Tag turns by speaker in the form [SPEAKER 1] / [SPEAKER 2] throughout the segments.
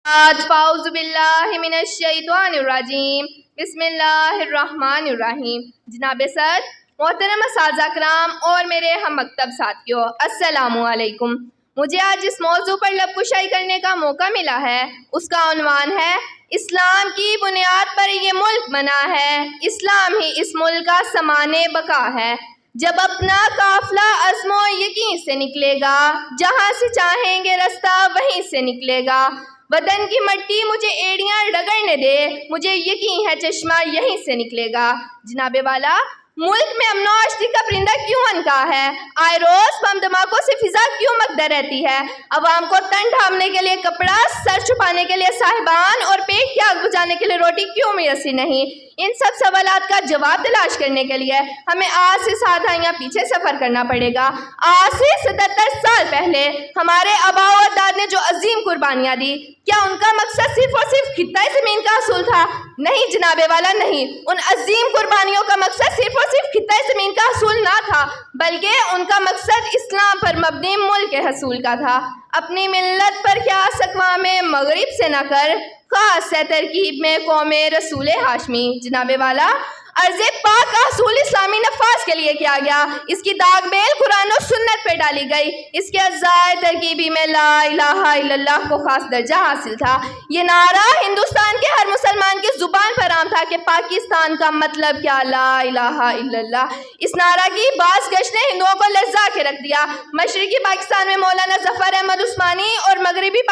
[SPEAKER 1] फ़ाउज़ु बिल्लाहि मिनश्शैतानिर्रजीम बिस्मिल्लाहिर्रहमानिर्रहीम। जनाब सर, मोहतरम असातिज़ा किराम और मेरे हम मकतब साथियों, अस्सलामु अलैकुम। मुझे आज जिस मौजू पर लबकुशाई करने का मौका मिला है उसका उन्वान है इस्लाम की बुनियाद पर ये मुल्क बना है, इस्लाम ही इस मुल्क का समाने बका है। जब अपना काफिला अज़्मो यकीन से निकलेगा, जहाँ से चाहेंगे रास्ता वहीं से निकलेगा। वतन की मट्टी मुझे एड़ियाँ रगड़ने दे, मुझे यकीन है चश्मा यहीं से निकलेगा। जनाबे वाला, मुल्क में अमनो आश्ती का परिंदा क्यों अनका है? आए रोज बम धमाकों से फिजा क्यों मकदा रहती है? अवाम को तन ढांपने के लिए कपड़ा, सर छुपाने के लिए साहिबान और पेट की आग बुझाने के लिए रोटी क्यों मुयस्सर नहीं? इन सब सवालात का जवाब तलाश करने के लिए हमें आज से 7 दहाइयाँ पीछे सफ़र करना पड़ेगा। आज से 77 साल पहले हमारे आबा और दाद ने जो अजीम कुर्बानियाँ दी, क्या उनका मकसद सिर्फ और सिर्फ खित्ता ज़मीन का हसूल था? नहीं जनाबे वाला, नहीं। उन अजीम कुर्बानियों का मकसद सिर्फ और सिर्फ खित्ता ज़मीन का हसूल ना था, बल्कि उनका मकसद इस्लाम पर मबनी मुल्क के हसूल का था। अपनी मिल्लत पर क्या सकवा में मगरिब से न कर, खास है तरकीब में कौमे रसूल हाशमी। जनाबे वाला, अर्ज़े पाक का हसूल इस्लामी नफाज के लिए किया गया, इसकी दागबेल कुरान और सुन्नत पे डाली गई, इसके अज़ाए तरकीबी में ला इलाहा इल्लल्लाह को खास दर्जा हासिल था। ये नारा हिंदुस्तान के हर मुसलमान की जुबान पर आम था कि पाकिस्तान का मतलब क्या, ला इलाहा इल्लल्लाह। इस नारा की बाज़ गश्त ने हिंदुओं को लज्जा के रख दिया। मशरिकी पाकिस्तान में मौलाना ज़फ़र अहमद उस्मानी और मगरबी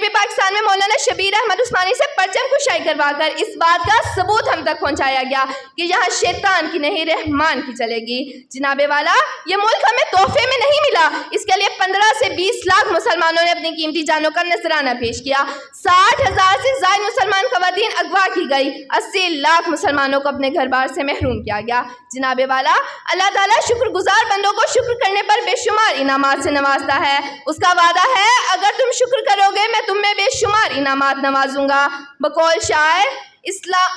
[SPEAKER 1] पाकिस्तान में मौलाना शबीर अहमद उस्मानी से परचम कुशाई करवाकर इस बात का सबूत हम तक पहुंचाया गया कि यहाँ शैतान की नहीं रहमान की चलेगी। जनाबे वाला, ये मुल्क हमें तोहफे में नहीं मिला, इसके लिए 15 से 20 लाख मुसलमानों ने अपनी कीमती जानों का नजराना पेश किया। 60,000 से ज़ायद मुसलमान खवातीन अगवा की गई, 80 लाख मुसलमानों को अपने घर बार से महरूम किया गया। जनाबे वाला, अल्लाह ताला शुक्रगुजार बंदों को शुक्र करने पर बेशुमार इनामात से नवाजता है। उसका वादा है, अगर तुम शुक्र करो मैं तुम्हें बेशुमार इनामात नवाजूंगा। बकौल शायर, इस्लाम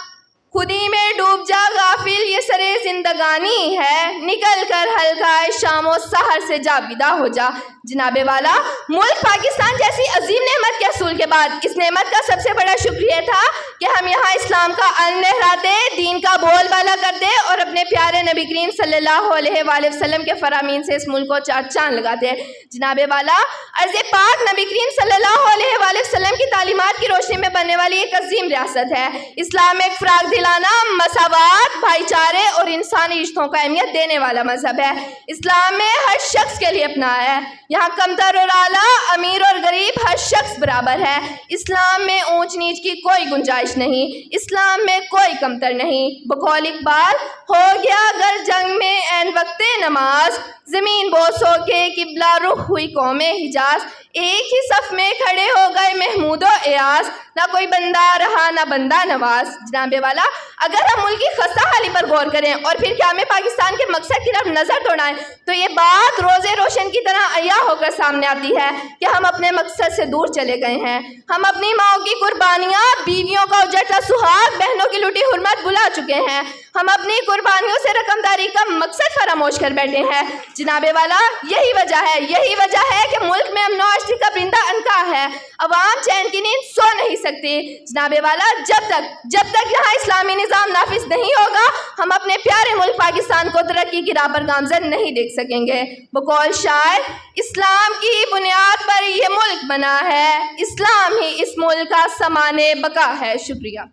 [SPEAKER 1] खुदी में डूब जा गाफिल ये सरे जिंदगानी है, निकल कर हल्का शामो सहर से जा विदा हो जा। जनाबे वाला, मुल्क पाकिस्तान जैसी अजीम नेमत के हसूल के बाद इस नेमत का सबसे बड़ा शुक्रिया था कि हम यहाँ इस्लाम का अल्म लहराते, दीन का बोलबाला करते और अपने प्यारे नबी करीम सल्लल्लाहु अलैहि वसल्लम के फरामीन से इस मुल्क को चार चांद लगाते। जनाबे वाला, अर्ज़े पाक नबी करीम सल्लल्लाहु अलैहि वसल्लम की तालीमात की रोशनी में बनने वाली एक अजीम रियासत है। इस्लाम एक फराग दिलाना, मसावात, भाईचारे और इंसानी रिश्तों को अहमियत देने वाला मजहब है। इस्लाम में हर शख्स के लिए अपना है, यहाँ कमतर और आला, अमीर और गरीब हर शख्स बराबर है। इस्लाम में ऊंच नीच की कोई गुंजाइश नहीं, इस्लाम में कोई कमतर नहीं। बकौल इकबाल, हो गया अगर जंग में ऐन वक्ते नमाज, जमीन बोस हो के किबला रुख हुई कौमे हिजाज, एक ही सफ में खड़े हो गए महमूद और एयाज, ना कोई बंदा रहा ना बंदा नवाज। जनाबे वाला, अगर हम मुल्क की खस्ता हाली पर गौर करें और फिर क्या हमें पाकिस्तान के मकसद की तरफ नजर दौड़ाएं तो ये बात रोजे रोशन की तरह अया होकर सामने आती है कि हम अपने मकसद से दूर चले गए हैं। हम अपनी माओ की कुर्बानियाँ, बीवियों का उजड़ता सुहाग, बहनों की लुटी हुर्मत भुला चुके हैं। हम अपनी कुर्बानियों से रकमदारी का मकसद फरामोश कर बैठे हैं। जनाबे वाला, यही वजह है कि मुल्क में अमनो आश्ती का परिंदा अनका है। अवाम चैन की नींद सो नहीं सकती। जनाबे वाला, जब तक यहाँ इस्लामी निज़ाम नाफिज नहीं होगा, हम अपने प्यारे मुल्क पाकिस्तान को तरक्की की राह पर गामजन नहीं देख सकेंगे। बकौल शायर, इस्लाम की बुनियाद पर यह मुल्क बना है, इस्लाम ही इस मुल्क का समाने बका है। शुक्रिया।